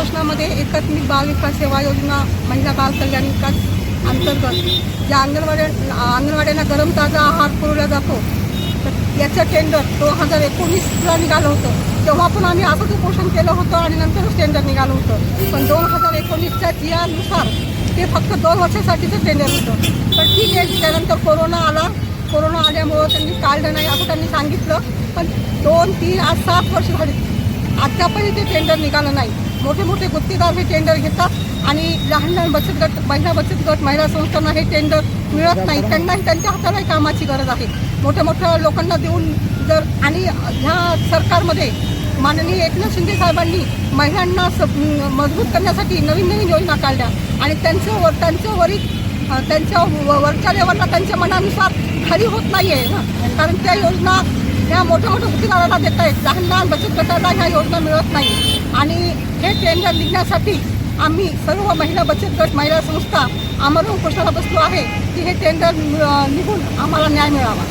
उपोषणामध्ये एकात्मिक बाल विकास सेवा योजना महिला बाल कल्याण विकास अंतर्गत ज्या अंगणवाड्यांना गरम ताजा आहार पुरवला जातो तर याचं टेंडर 2019ला निघालं होतं. तेव्हा पण आम्ही असंच उपोषण केलं होतं आणि नंतरच टेंडर निघालं होतं. पण 2019च्या GR-नुसार ते फक्त 2 वर्षासाठीचं टेंडर होतं. तर ठीक आहे, त्यानंतर कोरोना आल्यामुळं त्यांनी काढलं नाही असं त्यांनी सांगितलं. पण 2, 3, आज 7 वर्ष झाली, आत्तापर्यंत ते टेंडर निघालं नाही. मोठे मोठे गुत्तेदार हे टेंडर घेतात आणि लहान बचत गट, महिला बचत गट, महिला संस्थांना हे टेंडर मिळत नाही. त्यांनाही त्यांच्या हातालाही कामाची गरज आहे. मोठ्या मोठ्या लोकांना देऊन जर आणि ह्या सरकारमध्ये माननीय एकनाथ शिंदे साहेबांनी महिलांना मजबूत करण्यासाठी नवीन योजना काढल्या आणि त्यांच्या वरच्या लेवलला त्यांच्या मनानुसार खाली होत नाही आहे ना. कारण त्या योजना ह्या मोठ्या मोठ्या गुत्तेदाराला देत आहेत, लहान बचत गटाला ह्या योजना मिळत नाही. आणि हे टेंडर निघण्यासाठी आम्ही सर्व महिला बचत गट, महिला संस्था आम्हाला उपोषणाला बसलो आहे की हे टेंडर निघून आम्हाला न्याय मिळावा.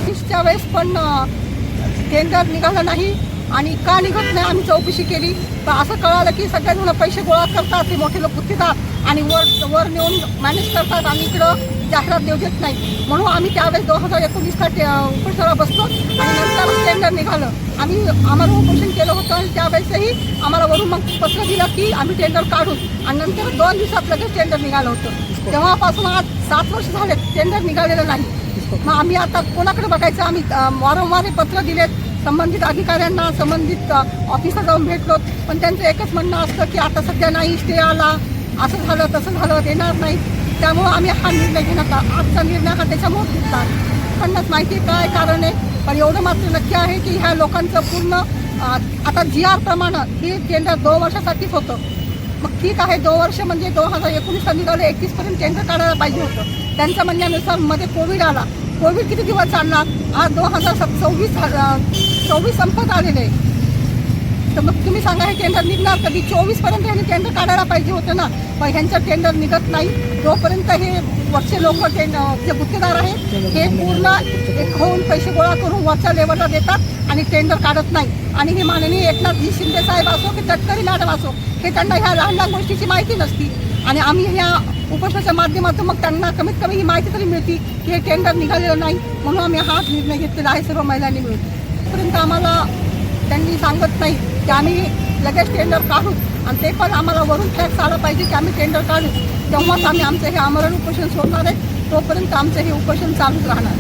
20च्या वेळेस पण टेंडर निघालं नाही आणि का निघत नाही आम्ही चौकशी केली तर असं कळालं की सगळ्यांना पैसे गोळा करतात ते मोठे लोक गुत्तेदार आणि वर नेऊन मॅनेज करतात आणि इकडं जाहिरात देऊ देत नाही. म्हणून आम्ही त्यावेळेस 2019ला उपोषणाला बसलो आणि नंतरच टेंडर निघालं. आम्हाला उपोषण केलं होतं आणि त्यावेळेसही आम्हाला वरून मग पत्र दिलं की आम्ही टेंडर काढू आणि नंतर 2 दिवसात लगेच टेंडर निघालं होतं. तेव्हापासून आज 7 वर्ष झाले टेंडर निघालेलं नाही. मग आम्ही आता कोणाकडे बघायचं? आम्ही वारंवार पत्र दिलेत संबंधित अधिकाऱ्यांना, संबंधित ऑफिसला जाऊन भेटलो, पण त्यांचं एकच म्हणणं असतं की आता सध्या नाही, स्टे आला, असं झालं तसं झालं, देणार नाही. त्यामुळं आम्ही हा निर्णय घेण्यात, आजचा निर्णय हा त्याच्यामुळे घेतला. त्यांनाच माहिती काय कारण आहे. पण एवढं मात्र नक्की आहे की ह्या लोकांचं पूर्ण आता GR प्रमाणे हे टेंडर 2 वर्षासाठीच होतं. मग ठीक आहे, 2 वर्ष म्हणजे 2019ला निघालं, 21पर्यंत टेंडर काढायला पाहिजे होतं. त्यांच्या म्हणण्यानुसार मध्ये कोविड आला. कोविड किती दिवस चालणार? आज 2024 संपत आलेले आहे. तर मग तुम्ही सांगा हे टेंडर निघणार कधी? 24पर्यंत ह्यांनी टेंडर काढायला पाहिजे होतं ना. पण ह्यांचं टेंडर निघत नाही. जोपर्यंत हे वरचे लोक जे गुत्तेदार आहेत हे पूर्ण एक होऊन पैसे गोळा करून वरच्या लेवलला देतात आणि टेंडर काढत नाही. आणि हे माननीय एकनाथ शिंदे साहेब असो की तटकरी मॅडम असो, हे त्यांना ह्या लहान लहान गोष्टीची माहिती नसती. आणि आम्ही ह्या उपोषणाच्या माध्यमातून मग त्यांना कमीत कमी ही माहिती तरी मिळते की हे टेंडर निघालेलं नाही. म्हणून आम्ही हाच निर्णय घेतलेला आहे सर्व महिलांनी मिळून. तोपर्यंत आम्हाला त्यांनी सांगत नाही की आम्ही लगेच टेंडर काढू आणि ते पण आम्हाला वरून टॅक्स आला पाहिजे की आम्ही टेंडर काढू, तेव्हाच आम्ही आमचं हे आमरण उपोषण सोडणार आहे. तोपर्यंत आमचं हे उपोषण चालूच राहणार.